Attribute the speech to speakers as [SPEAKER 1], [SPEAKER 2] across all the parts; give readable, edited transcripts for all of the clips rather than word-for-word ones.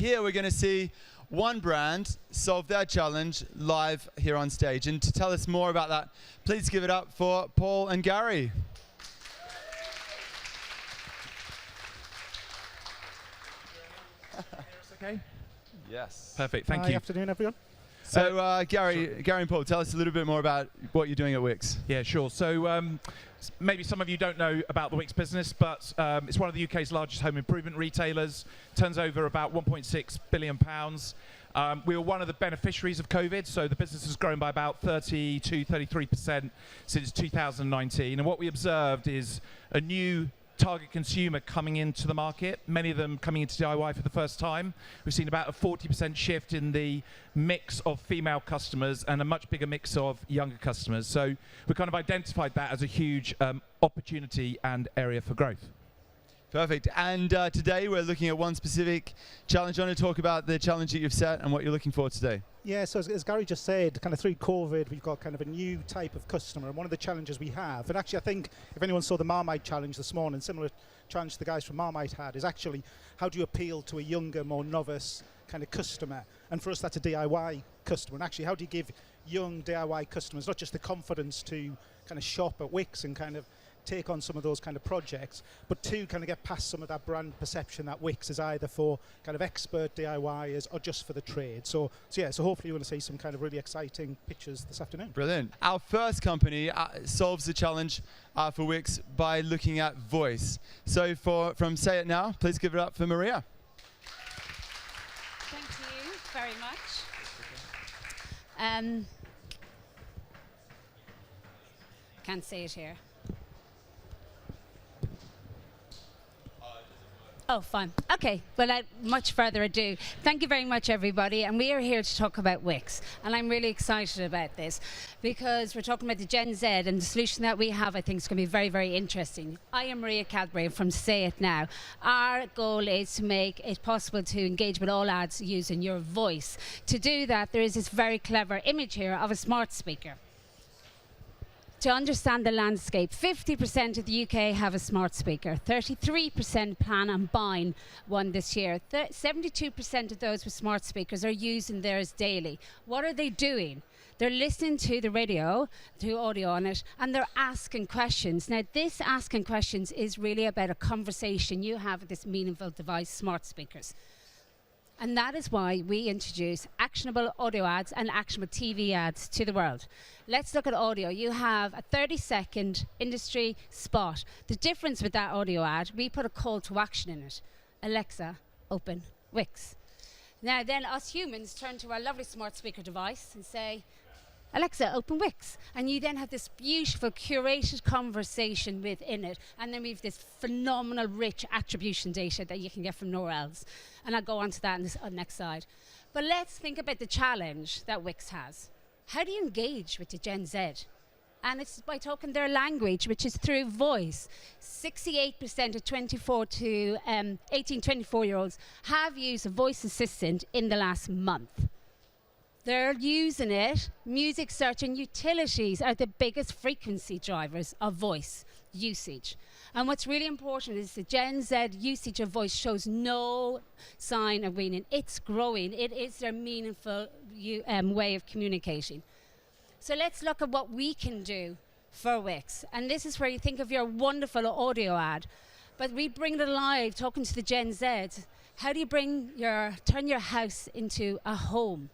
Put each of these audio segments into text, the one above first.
[SPEAKER 1] here we're going to see one brand solve their challenge live here on stage. And to tell us more about that, please give it up for Paul and Gary.
[SPEAKER 2] Okay.
[SPEAKER 1] Yes.
[SPEAKER 2] Perfect. Thank you.
[SPEAKER 3] Good afternoon, everyone.
[SPEAKER 1] So Gary and Paul, tell us a little bit more about what you're doing at Wickes.
[SPEAKER 2] Yeah, sure. So maybe some of you don't know about the Wickes business, but it's one of the UK's largest home improvement retailers. Turns over about £1.6 billion. We were one of the beneficiaries of COVID, so the business has grown by about 33% since 2019. And what we observed is a new target consumer coming into the market, many of them coming into DIY for the first time. We've seen about a 40% shift in the mix of female customers and a much bigger mix of younger customers. So we kind of identified that as a huge opportunity and area for growth.
[SPEAKER 1] Perfect. And today we're looking at one specific challenge. I want to talk about the challenge that you've set and what you're looking for today.
[SPEAKER 3] Yeah, so as Gary just said, kind of through COVID, we've got kind of a new type of customer. And one of the challenges we have, and actually I think if anyone saw the Marmite challenge this morning, similar challenge the guys from Marmite had, is actually how do you appeal to a younger, more novice kind of customer? And for us, that's a DIY customer. And actually, how do you give young DIY customers not just the confidence to kind of shop at Wickes and kind of take on some of those kind of projects, but to kind of get past some of that brand perception that Wickes is either for kind of expert DIYers or just for the trade. So hopefully you're going to see some kind of really exciting pictures this afternoon.
[SPEAKER 1] Brilliant. Our first company solves the challenge for Wickes by looking at voice. So from Say It Now, please give it up for Maria.
[SPEAKER 4] Thank you very much. Can't say it here. Oh, fine. Okay. Well, without much further ado, thank you very much, everybody. And we are here to talk about Wickes. And I'm really excited about this because we're talking about the Gen Z, and the solution that we have, I think, is going to be very, very interesting. I am Maria Cadbury from Say It Now. Our goal is to make it possible to engage with all ads using your voice. To do that, there is this very clever image here of a smart speaker. To understand the landscape, 50% of the UK have a smart speaker. 33% plan on buying one this year. 72% of those with smart speakers are using theirs daily. What are they doing? They're listening to the radio, to audio on it, and they're asking questions. Now, this asking questions is really about a conversation you have with this meaningful device, smart speakers. And that is why we introduce actionable audio ads and actionable TV ads to the world. Let's look at audio. You have a 30-second industry spot. The difference with that audio ad, we put a call to action in it. Alexa, open Wickes. Now then us humans turn to our lovely smart speaker device and say, Alexa, open Wickes. And you then have this beautiful curated conversation within it. And then we have this phenomenal rich attribution data that you can get from nowhere else. And I'll go on to that on the next slide. But let's think about the challenge that Wickes has. How do you engage with the Gen Z? And it's by talking their language, which is through voice. 68% of 24 to 18, 24-year-olds have used a voice assistant in the last month. They're using it. Music search and utilities are the biggest frequency drivers of voice usage. And what's really important is the Gen Z usage of voice shows no sign of waning. It's growing. It is their meaningful way of communicating. So let's look at what we can do for Wickes. And this is where you think of your wonderful audio ad. But we bring it alive, talking to the Gen Z. How do you turn your house into a home?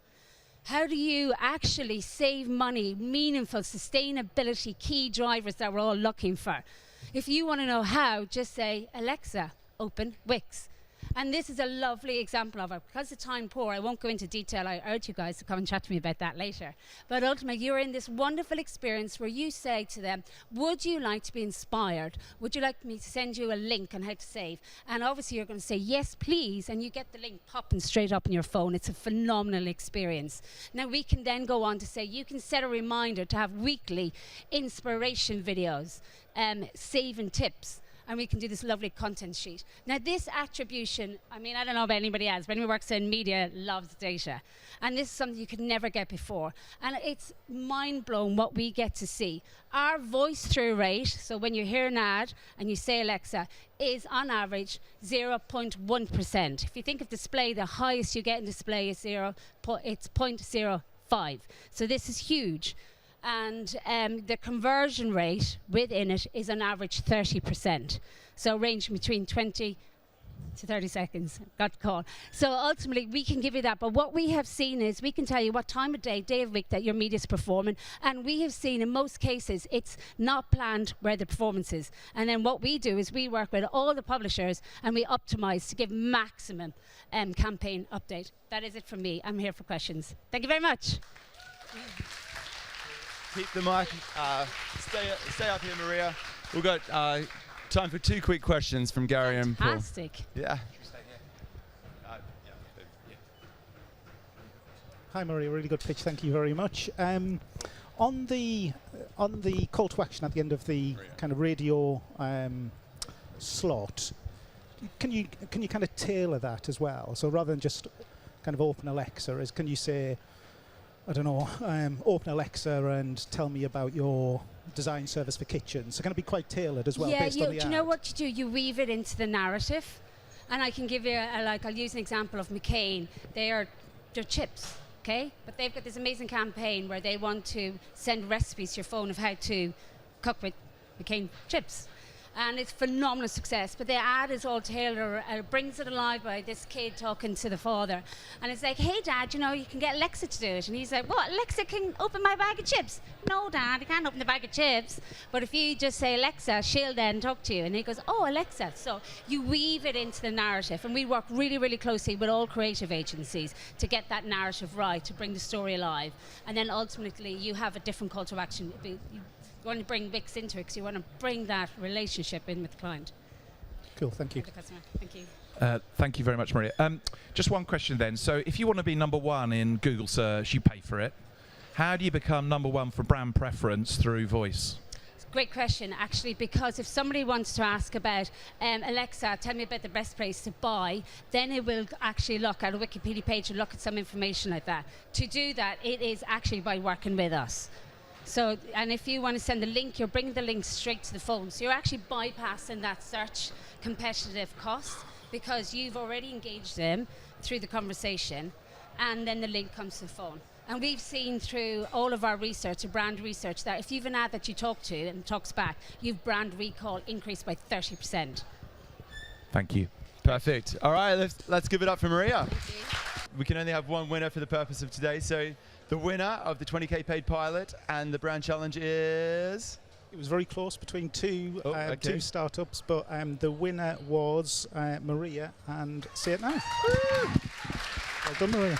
[SPEAKER 4] How do you actually save money, meaningful sustainability, key drivers that we're all looking for? If you want to know how, just say, Alexa, open Wickes. And this is a lovely example of it. Because of time poor, I won't go into detail. I urge you guys to come and chat to me about that later. But ultimately, you're in this wonderful experience where you say to them, would you like to be inspired? Would you like me to send you a link on how to save? And obviously, you're going to say, yes, please. And you get the link popping straight up on your phone. It's a phenomenal experience. Now, we can then go on to say, you can set a reminder to have weekly inspiration videos, saving tips. and we can do this lovely content sheet. Now this attribution, I mean, I don't know about anybody else, but anyone who works in media loves data. And this is something you could never get before. And it's mind-blowing what we get to see. Our voice-through rate, so when you hear an ad and you say Alexa, is on average 0.1%. If you think of display, the highest you get in display is it's 0.05. So this is huge. And the conversion rate within it is on average 30%. So ranging between 20 to 30 seconds, got the call. So ultimately we can give you that, but what we have seen is we can tell you what time of day of week that your media is performing, and we have seen in most cases it's not planned where the performance is. And then what we do is we work with all the publishers and we optimize to give maximum campaign update. That is it from me. I'm here for questions. Thank you very much.
[SPEAKER 1] Keep the mic. Stay up here, Maria. We've got time for 2 quick questions from Gary and Paul.
[SPEAKER 4] Fantastic.
[SPEAKER 1] Yeah.
[SPEAKER 3] Hi Maria, really good pitch. Thank you very much. On the call to action at the end of the kind of radio slot, can you kind of tailor that as well? So rather than just kind of open Alexa, can you say, I don't know, open Alexa and tell me about your design service for kitchens? So can it be quite tailored as well, based on the ad?
[SPEAKER 4] Do you know what you do? You weave it into the narrative. And I can give you, I'll use an example of McCain. They're chips, okay? But they've got this amazing campaign where they want to send recipes to your phone of how to cook with McCain chips. And it's phenomenal success. But the ad is all tailored, brings it alive by this kid talking to the father. And it's like, hey, Dad, you know, you can get Alexa to do it. And he's like, what? Alexa can open my bag of chips? No, Dad, you can't open the bag of chips. But if you just say Alexa, she'll then talk to you. And he goes, oh, Alexa. So you weave it into the narrative. And we work really, really closely with all creative agencies to get that narrative right, to bring the story alive. And then ultimately, you have a different call to action. You want to bring Wickes into it because you want to bring that relationship in with the client.
[SPEAKER 3] Cool, thank you.
[SPEAKER 4] The customer. Thank you.
[SPEAKER 2] Thank you very much, Maria. Just one question then. So if you want to be number one in Google search, you pay for it. How do you become number one for brand preference through voice?
[SPEAKER 4] It's a great question, actually, because if somebody wants to ask about, Alexa, tell me about the best place to buy, then it will actually look at a Wikipedia page and look at some information like that. To do that, it is actually by working with us. So, and if you want to send the link, you're bringing the link straight to the phone. So you're actually bypassing that search competitive cost because you've already engaged them through the conversation, and then the link comes to the phone. And we've seen through all of our research, brand research, that if you've an ad that you talk to and talks back, you've brand recall increased by 30%.
[SPEAKER 2] Thank you.
[SPEAKER 1] Perfect. All right, let's give it up for Maria.
[SPEAKER 4] Thank you.
[SPEAKER 1] We can only have one winner for the purpose of today. So the winner of the 20K paid pilot and the brand challenge is...
[SPEAKER 3] It was very close between two
[SPEAKER 1] okay.
[SPEAKER 3] startups, but the winner was Maria and Say It Now. Well done, Maria.